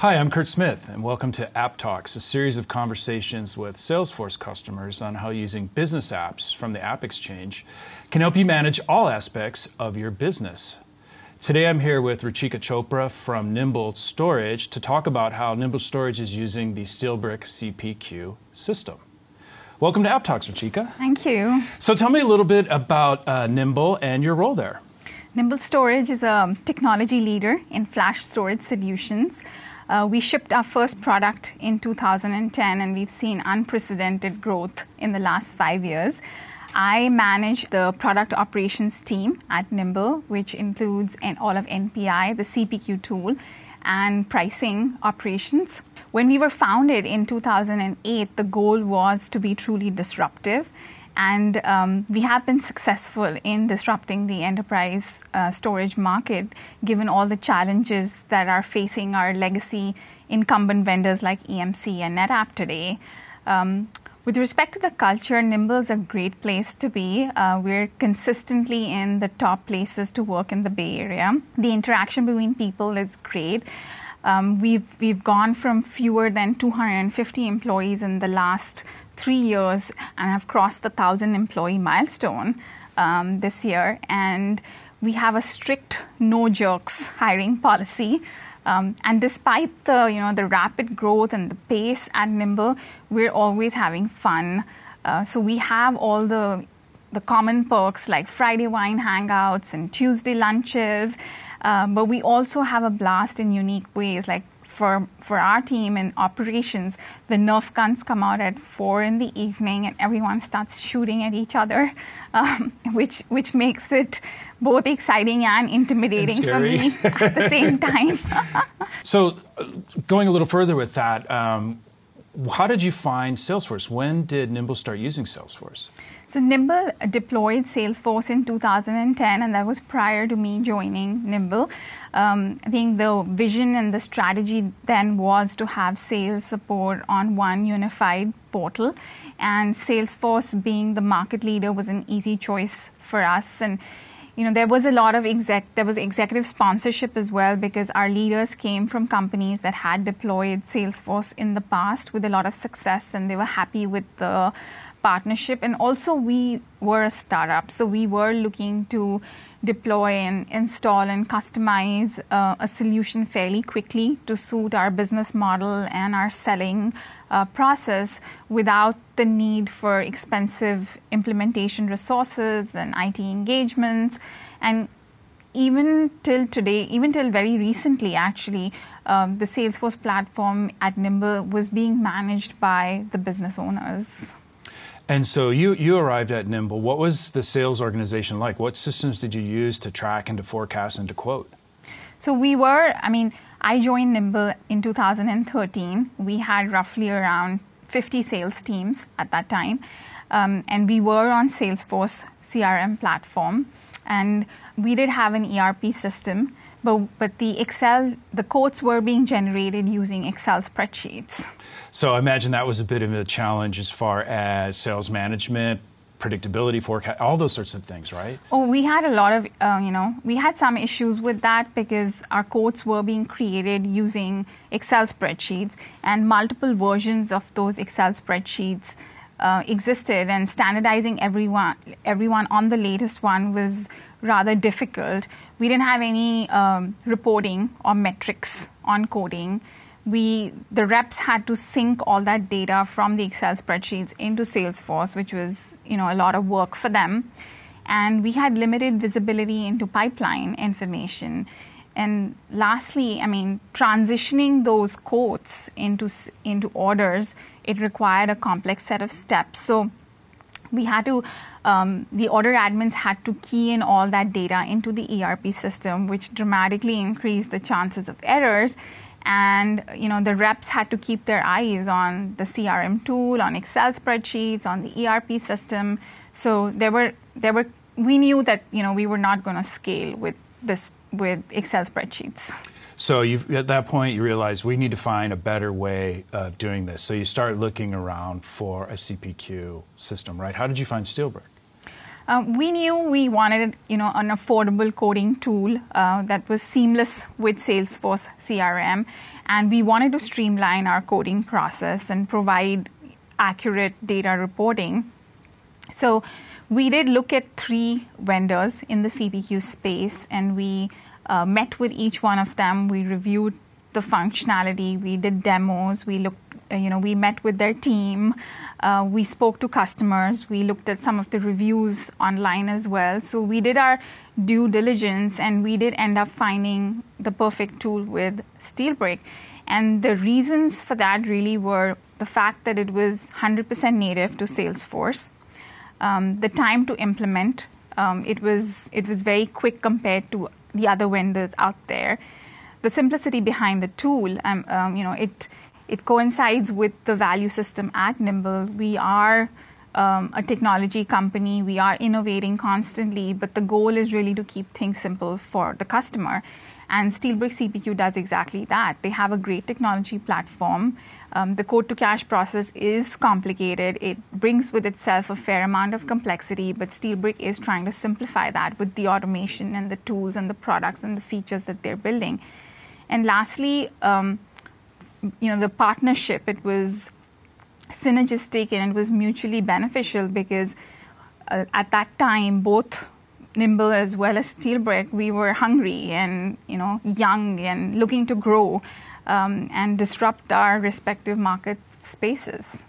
Hi, I'm Kurt Smith, and welcome to App Talks, a series of conversations with Salesforce customers on how using business apps from the App Exchange can help you manage all aspects of your business. Today I'm here with Ruchika Chopra from Nimble Storage to talk about how Nimble Storage is using the SteelBrick CPQ system. Welcome to App Talks, Ruchika. Thank you. So tell me a little bit about Nimble and your role there. Nimble Storage is a technology leader in flash storage solutions. We shipped our first product in 2010, and we've seen unprecedented growth in the last 5 years. I manage the product operations team at Nimble, which includes all of NPI, the CPQ tool, and pricing operations. When we were founded in 2008, the goal was to be truly disruptive. And we have been successful in disrupting the enterprise storage market, given all the challenges that are facing our legacy incumbent vendors like EMC and NetApp today. With respect to the culture, Nimble is a great place to be. We're consistently in the top places to work in the Bay Area. The interaction between people is great. We've gone from fewer than 250 employees in the last 3 years and have crossed the 1,000 employee milestone this year. And we have a strict no jerks hiring policy. And despite the rapid growth and the pace at Nimble, we're always having fun. So we have all the common perks like Friday wine hangouts and Tuesday lunches. But we also have a blast in unique ways. Like for our team in operations, the Nerf guns come out at 4 in the evening and everyone starts shooting at each other, which makes it both exciting and intimidating for me at the same time. So going a little further with that, how did you find Salesforce? When did Nimble start using Salesforce? So Nimble deployed Salesforce in 2010, and that was prior to me joining Nimble. I think the vision and the strategy then was to have sales support on one unified portal, and Salesforce being the market leader was an easy choice for us. And there was a lot of executive sponsorship as well, because our leaders came from companies that had deployed Salesforce in the past with a lot of success, and they were happy with the partnership. And also we were a startup, so we were looking to deploy and install and customize a solution fairly quickly to suit our business model and our selling process without the need for expensive implementation resources and IT engagements. And even till today, even till very recently, actually, the Salesforce platform at Nimble was being managed by the business owners. And so you arrived at Nimble. What was the sales organization like? What systems did you use to track and to forecast and to quote? So I joined Nimble in 2013. We had roughly around 50 sales teams at that time. And we were on Salesforce CRM platform. And we did have an ERP system, but the quotes were being generated using Excel spreadsheets. So I imagine that was a bit of a challenge as far as sales management, predictability, forecast, all those sorts of things, right? Oh, we had a lot of, we had some issues with that because our quotes were being created using Excel spreadsheets, and multiple versions of those Excel spreadsheets existed, and standardizing everyone on the latest one was rather difficult. We didn't have any reporting or metrics on coding. The reps had to sync all that data from the Excel spreadsheets into Salesforce, which was a lot of work for them. And we had limited visibility into pipeline information. And lastly, transitioning those quotes into orders, it required a complex set of steps. So we had to, the order admins had to key in all that data into the ERP system, which dramatically increased the chances of errors. And the reps had to keep their eyes on the CRM tool, on Excel spreadsheets, on the ERP system. So we knew that we were not going to scale with Excel spreadsheets. So at that point, you realize we need to find a better way of doing this. So you start looking around for a CPQ system, right? How did you find SteelBrick? We knew we wanted, an affordable coding tool that was seamless with Salesforce CRM, and we wanted to streamline our coding process and provide accurate data reporting. So we did look at 3 vendors in the CPQ space, and we met with each one of them. We reviewed the functionality. We did demos. We looked. We met with their team. We spoke to customers. We looked at some of the reviews online as well. So we did our due diligence, and we did end up finding the perfect tool with SteelBrick. And the reasons for that really were the fact that it was 100% native to Salesforce. The time to implement, it was very quick compared to the other vendors out there. The simplicity behind the tool, it coincides with the value system at Nimble. We are a technology company. We are innovating constantly, but the goal is really to keep things simple for the customer. And SteelBrick CPQ does exactly that. They have a great technology platform. The code-to-cash process is complicated. It brings with itself a fair amount of complexity, but SteelBrick is trying to simplify that with the automation and the tools and the products and the features that they're building. And lastly, the partnership, it was synergistic and it was mutually beneficial because at that time, both Nimble as well as SteelBrick, we were hungry and young and looking to grow and disrupt our respective market spaces.